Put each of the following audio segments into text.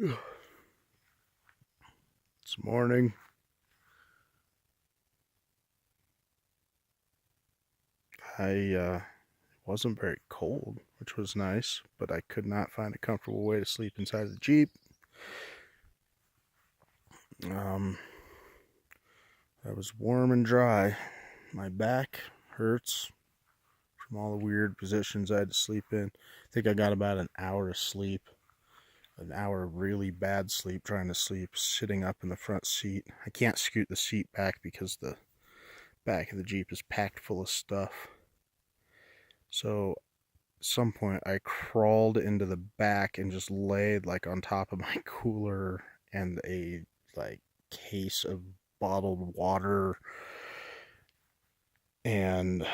It's morning. I wasn't very cold, which was nice, but I could not find a comfortable way to sleep inside the Jeep. Um, I was warm and dry. My back hurts from all the weird positions I had to sleep in. I think I got about an hour of sleep, an hour of really bad sleep trying to sleep, sitting up in the front seat. I can't scoot the seat back because the back of the Jeep is packed full of stuff. So some point I crawled into the back and just laid like on top of my cooler and a like case of bottled water and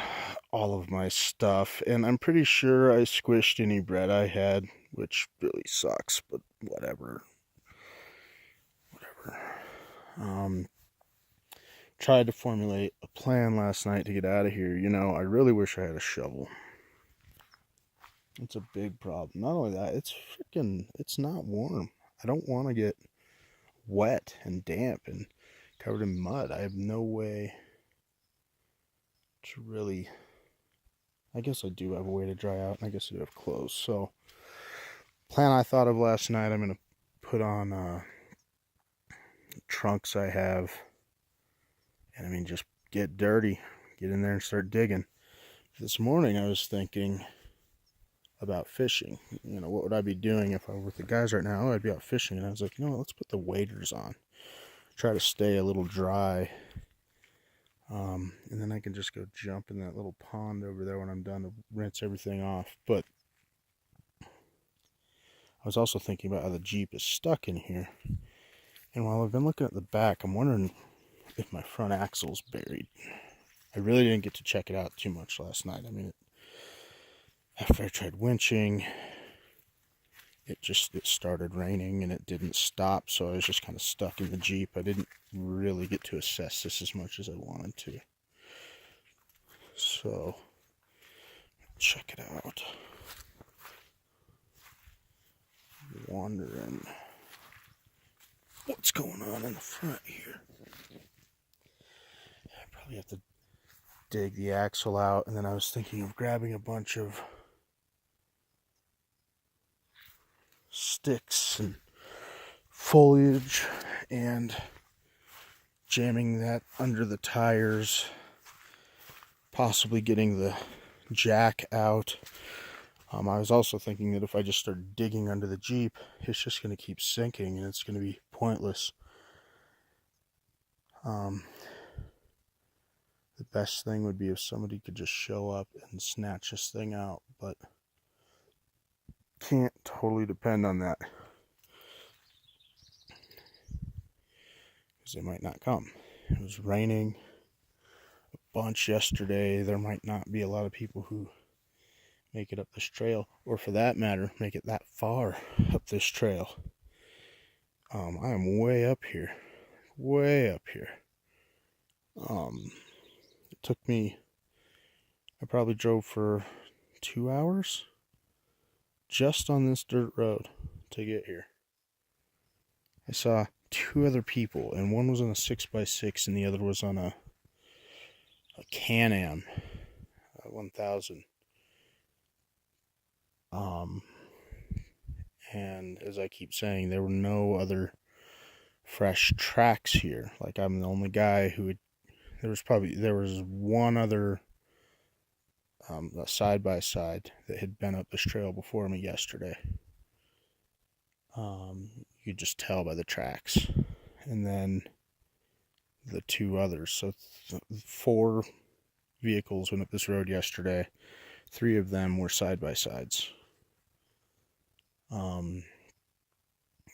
all of my stuff, and I'm pretty sure I squished any bread I had, which really sucks, but whatever. um Tried to formulate a plan last night to get out of here. I really wish I had a shovel. It's a big problem. Not only that, it's not warm. I don't want to get wet and damp and covered in mud. I have no way to really. I guess I do have a way to dry out, and I guess I do have clothes. So, plan I thought of last night. I'm gonna put on trunks I have, and I mean just get dirty, get in there and start digging. This morning I was thinking about fishing. What would I be doing if I were with the guys right now? I'd be out fishing, and I was like, let's put the waders on. Try to stay a little dry. And then I can just go jump in that little pond over there when I'm done to rinse everything off. But I was also thinking about how the Jeep is stuck in here. And while I've been looking at the back, I'm wondering if my front axle's buried. I really didn't get to check it out too much last night. I mean, after I tried winching, it started raining and it didn't stop, so I was just kind of stuck in the Jeep. I didn't really get to assess this as much as I wanted to. So, check it out. Wandering. What's going on in the front here? I probably have to dig the axle out, and then I was thinking of grabbing a bunch of sticks and foliage and jamming that under the tires, possibly getting the jack out. I was also thinking that if I just start digging under the Jeep, it's just going to keep sinking and it's going to be pointless. The best thing would be if somebody could just show up and snatch this thing out, but can't totally depend on that because they might not come. It was raining a bunch yesterday. There might not be a lot of people who make it up this trail, or for that matter, make it that far up this trail. I am way up here. Way up here. It took me, I probably drove for 2 hours just on this dirt road to get here. I saw two other people, and one was on a 6x6 and the other was on a Can-Am 1000. And as I keep saying, there were no other fresh tracks here. Like, I'm the only guy who would. There was one other side by side that had been up this trail before me yesterday. You could just tell by the tracks, and then the two others. So 4 vehicles went up this road yesterday. 3 of them were side by sides.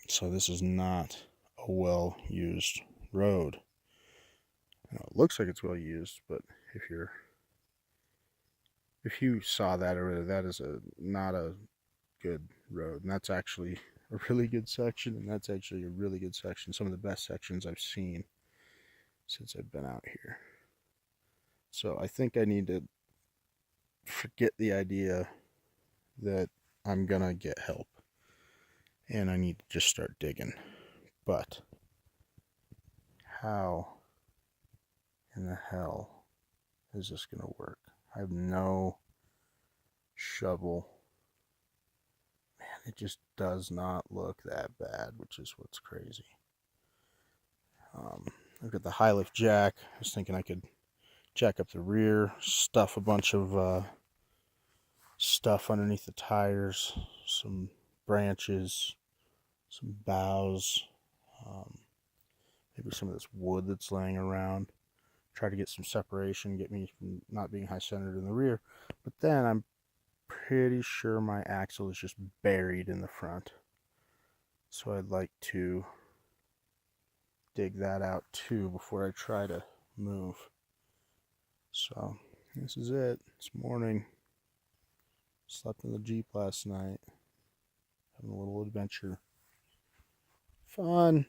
So this is not a well used road. It looks like it's well used, but if you saw that over there, that is not a good road, and that's actually a really good section, and that's actually a really good section. Some of the best sections I've seen since I've been out here. So I think I need to forget the idea that I'm gonna get help and I need to just start digging. But how in the hell is this going to work? I have no shovel. Man, it just does not look that bad, which is what's crazy. I've got the high lift jack. I was thinking I could jack up the rear, stuff a bunch of stuff underneath the tires, some branches, some boughs, maybe some of this wood that's laying around. Try to get some separation, get me from not being high centered in the rear. But then I'm pretty sure my axle is just buried in the front. So I'd like to dig that out too before I try to move. So this is it. It's morning. Slept in the Jeep last night. Having a little adventure. Fun.